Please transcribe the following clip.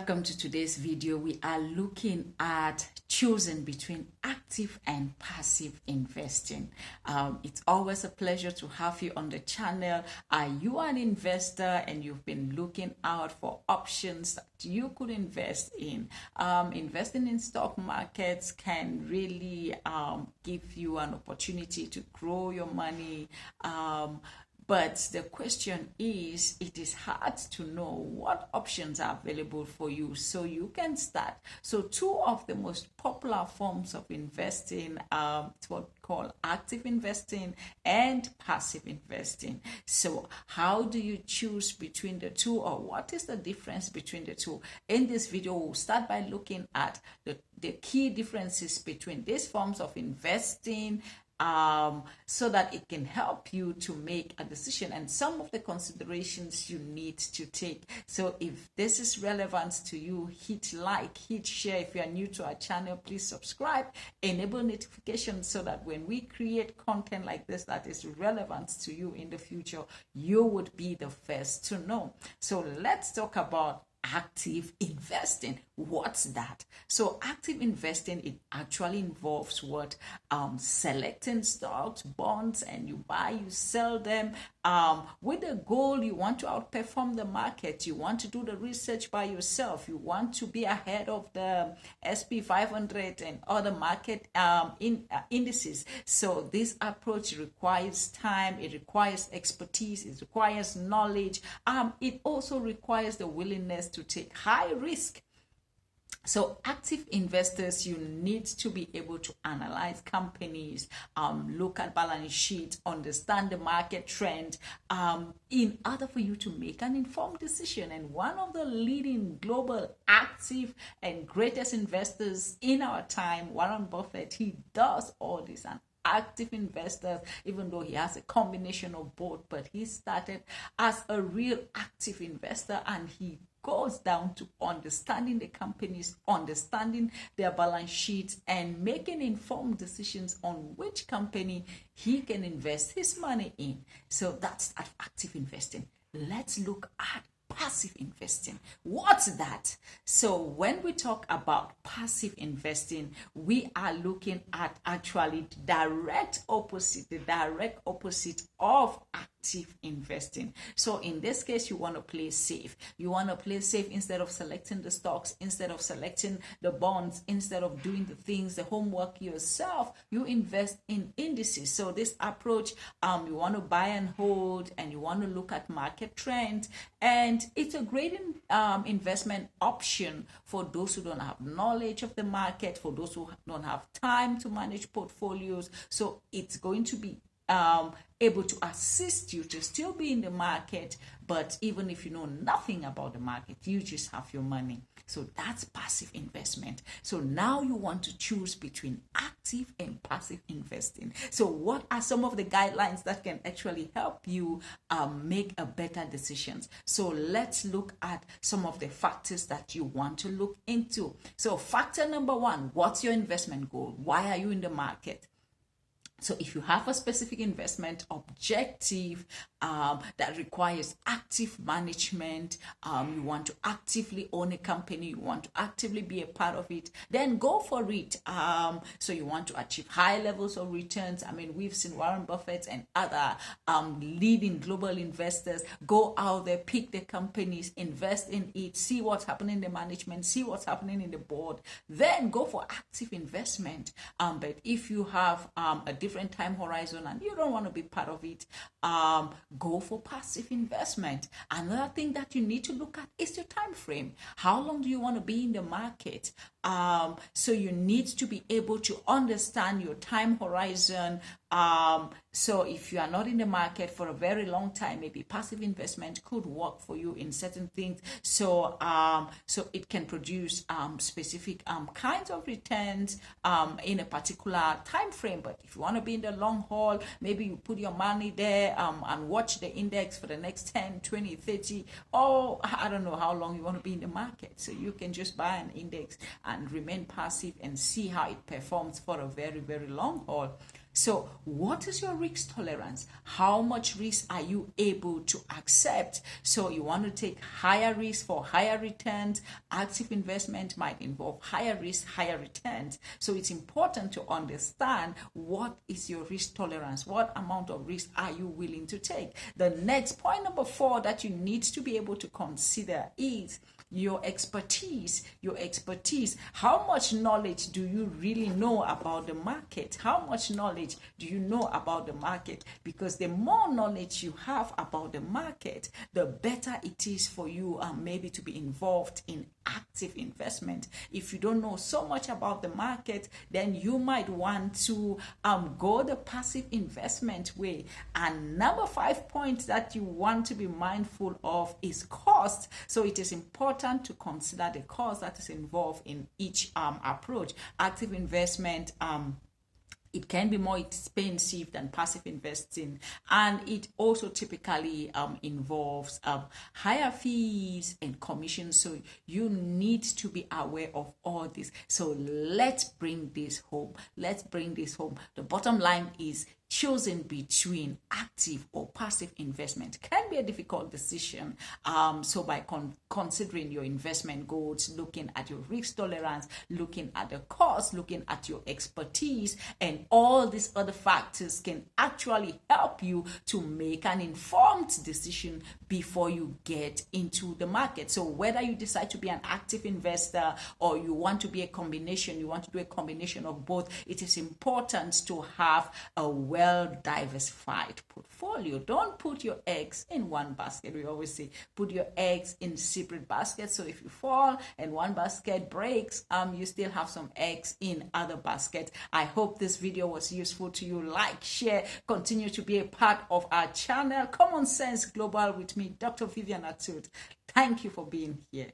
Welcome to today's video. We are looking at choosing between active and passive investing. It's always a pleasure to have you on the channel. Are you an investor and you've been looking out for options that you could invest in? Investing in stock markets can really give you an opportunity to grow your money. But the question is, it is hard to know what options are available for you so you can start. So two of the most popular forms of investing are what we call active investing and passive investing. So how do you choose between the two, or what is the difference between the two? In this video, we'll start by looking at the key differences between these forms of investing, so that it can help you to make a decision and some of the considerations you need to take. So if this is relevant to you, hit like, hit share. If you are new to our channel, please subscribe, enable notifications so that when we create content like this that is relevant to you in the future, you would be the first to know. So let's talk about active investing. What's that? So active investing, it actually involves what? Selecting stocks, bonds, and you buy, you sell them with the goal you want to outperform the market. You want to do the research by yourself. You want to be ahead of the SP 500 and other market indices. So this approach requires time, it requires expertise, it requires knowledge. It also requires the willingness to take high risk. So active investors, you need to be able to analyze companies, look at balance sheets, understand the market trend, in order for you to make an informed decision. And one of the leading global active and greatest investors in our time, Warren Buffett, he does all this. And active investors, even though he has a combination of both, but he started as a real active investor, and he goes down to understanding the companies, understanding their balance sheets, and making informed decisions on which company he can invest his money in. So that's active investing. Let's look at passive investing. What's that? So when we talk about passive investing, we are looking at actually the direct opposite of active investing. So in this case, you want to play safe. You want to play safe instead of selecting the stocks, instead of selecting the bonds, instead of doing the things, the homework yourself, you invest in indices. So this approach, you want to buy and hold, and you want to look at market trends, and it's a great investment option for those who don't have knowledge of the market, for those who don't have time to manage portfolios. So it's going to be able to assist you to still be in the market, but even if you know nothing about the market, you just have your money. So that's passive investment. So now you want to choose between active and passive investing. So what are some of the guidelines that can actually help you make a better decisions? So let's look at some of the factors that you want to look into. So factor number one, what's your investment goal? Why are you in the market? So if you have a specific investment objective that requires active management, you want to actively own a company, you want to actively be a part of it, then go for it. So you want to achieve high levels of returns. I mean, we've seen Warren Buffett and other leading global investors go out there, pick the companies, invest in it, see what's happening in the management, see what's happening in the board, then go for active investment. But if you have a different time horizon and you don't want to be part of it, go for passive investment. Another thing that you need to look at is your time frame. How long do you want to be in the market? So you need to be able to understand your time horizon. So if you are not in the market for a very long time, maybe passive investment could work for you in certain things. So so it can produce specific kinds of returns in a particular time frame. But if you want to be in the long haul, maybe you put your money there and watch the index for the next 10, 20, 30, or I don't know how long you want to be in the market. So you can just buy an index and remain passive and see how it performs for a very, very long haul. So, what is your risk tolerance? How much risk are you able to accept? So, you want to take higher risk for higher returns. Active investment might involve higher risk, higher returns. So, it's important to understand what is your risk tolerance? What amount of risk are you willing to take? The next point, number 4, that you need to be able to consider is your expertise. How much knowledge do you really know about the market? How much knowledge do you know about the market? Because the more knowledge you have about the market, the better it is for you maybe to be involved in active investment. If you don't know so much about the market, then you might want to go the passive investment way. And number 5 point that you want to be mindful of is cost. So it is important to consider the cost that is involved in each approach. Active investment, it can be more expensive than passive investing, and it also typically involves higher fees and commissions. So you need to be aware of all this. So let's bring this home. The bottom line is choosing between active or passive investment can be a difficult decision. So by considering your investment goals, looking at your risk tolerance, looking at the cost, looking at your expertise, and all these other factors can actually help you to make an informed decision before you get into the market. So whether you decide to be an active investor or you want to be a combination, you want to do a combination of both, it is important to have a well-diversified portfolio. Don't put your eggs in one basket. We always say put your eggs in separate baskets. So if you fall and one basket breaks, you still have some eggs in other baskets. I hope this video was useful to you. Like, share, continue to be a part of our channel. Common Sense Global with me, Dr. Vivian Atud. Thank you for being here.